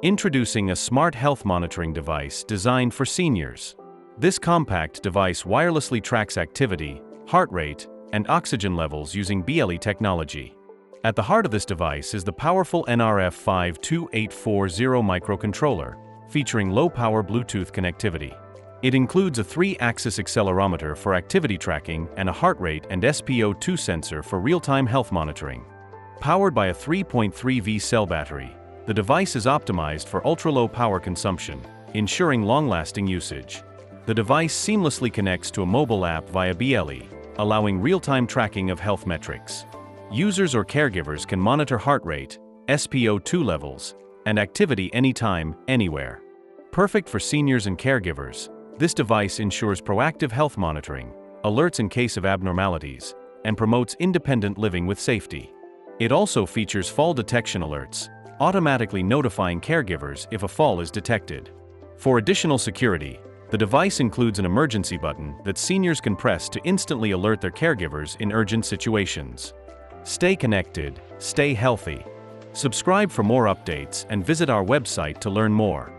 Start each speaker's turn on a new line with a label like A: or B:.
A: Introducing a smart health monitoring device designed for seniors. This compact device wirelessly tracks activity, heart rate, and oxygen levels using BLE technology. At the heart of this device is the powerful NRF52840 microcontroller, featuring low-power Bluetooth connectivity. It includes a 3-axis accelerometer for activity tracking and a heart rate and SpO2 sensor for real-time health monitoring. Powered by a 3.3V cell battery, the device is optimized for ultra-low power consumption, ensuring long-lasting usage. The device seamlessly connects to a mobile app via BLE, allowing real-time tracking of health metrics. Users or caregivers can monitor heart rate, SpO2 levels, and activity anytime, anywhere. Perfect for seniors and caregivers, this device ensures proactive health monitoring, alerts in case of abnormalities, and promotes independent living with safety. It also features fall detection alerts, automatically notifying caregivers if a fall is detected. For additional security, the device includes an emergency button that seniors can press to instantly alert their caregivers in urgent situations. Stay connected, stay healthy. Subscribe for more updates and visit our website to learn more.